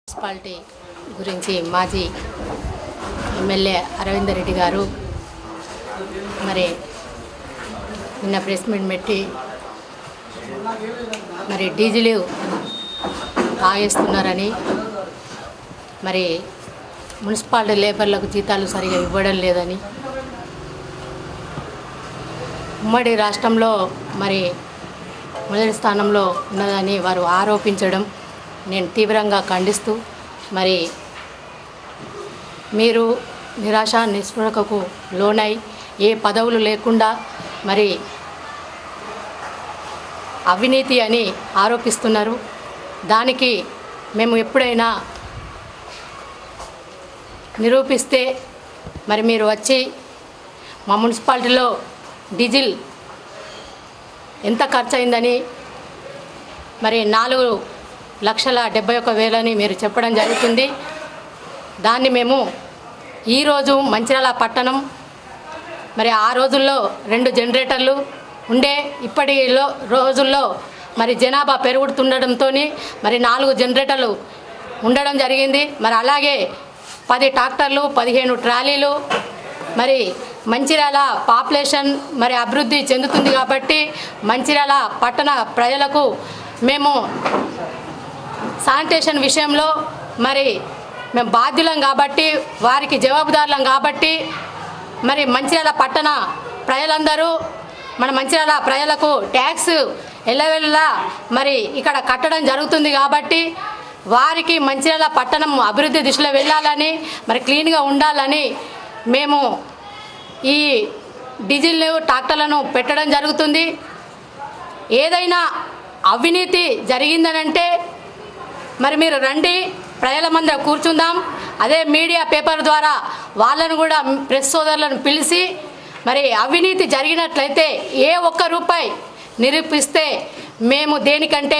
Municipality గురించి మాజీ MLA Arvinder Reddy గారు మరి నిన్న ప్రెస్ మీట్ పెట్టి మరి డీజిల్ తాగేస్తున్నారని మరి మున్సిపాలిటీ లేబర్లకు జీతాలు సరిగా ఇవ్వడం లేదని ఉమ్మడి రాష్ట్రంలో మరి మొదటి స్థానంలో ఉన్నదని వారు ఆరోపించడం నేను తీవ్రంగా ఖండిస్తూ మరి మీరు నిరాశ నిస్పృహకు లోనై ఏ పదవులు లేకుండా మరి అవినీతి అని ఆరోపిస్తున్నారు. దానికి మేము ఎప్పుడైనా నిరూపిస్తే మరి మీరు వచ్చి మా మున్సిపాలిటీలో డీజిల్ ఎంత ఖర్చు అయిందని మరి 4,71,000 మీరు చెప్పడం జరుగుతుంది. దాన్ని మేము ఈరోజు మంచిర్యాల పట్టణం మరి ఆ రోజుల్లో 2 జనరేటర్లు ఉండే, ఇప్పటి రోజుల్లో మరి జనాభా పెరుగుతుండడంతో మరి 4 జనరేటర్లు ఉండడం జరిగింది. మరి అలాగే 10 ట్రాక్టర్లు 15 ట్రాలీలు మరి మంచిర్యాల పాపులేషన్ మరి అభివృద్ధి చెందుతుంది కాబట్టి మంచిర్యాల పట్టణ ప్రజలకు మేము శానిటేషన్ విషయంలో మరి మేము బాధ్యులం కాబట్టి వారికి జవాబుదారులం కాబట్టి మరి మంచిర్యాల పట్టణ ప్రజలందరూ మన మంచిర్యాల ప్రజలకు ట్యాక్స్ ఎల్లవెల్లా మరి ఇక్కడ కట్టడం జరుగుతుంది కాబట్టి వారికి మంచిర్యాల పట్టణం అభివృద్ధి దిశలో వెళ్ళాలని మరి క్లీన్గా ఉండాలని మేము ఈ డీజిల్ ట్రాక్టర్లను పెట్టడం జరుగుతుంది. ఏదైనా అవినీతి జరిగిందనంటే మరి మీరు రండి, ప్రజల మంద కూర్చుందాం. అదే మీడియా పేపర్ ద్వారా వాళ్ళను కూడా ప్రెస్ సోదరులను పిలిచి మరి అవినీతి జరిగినట్లయితే ఏ ఒక్క రూపాయి నిరూపిస్తే మేము దేనికంటే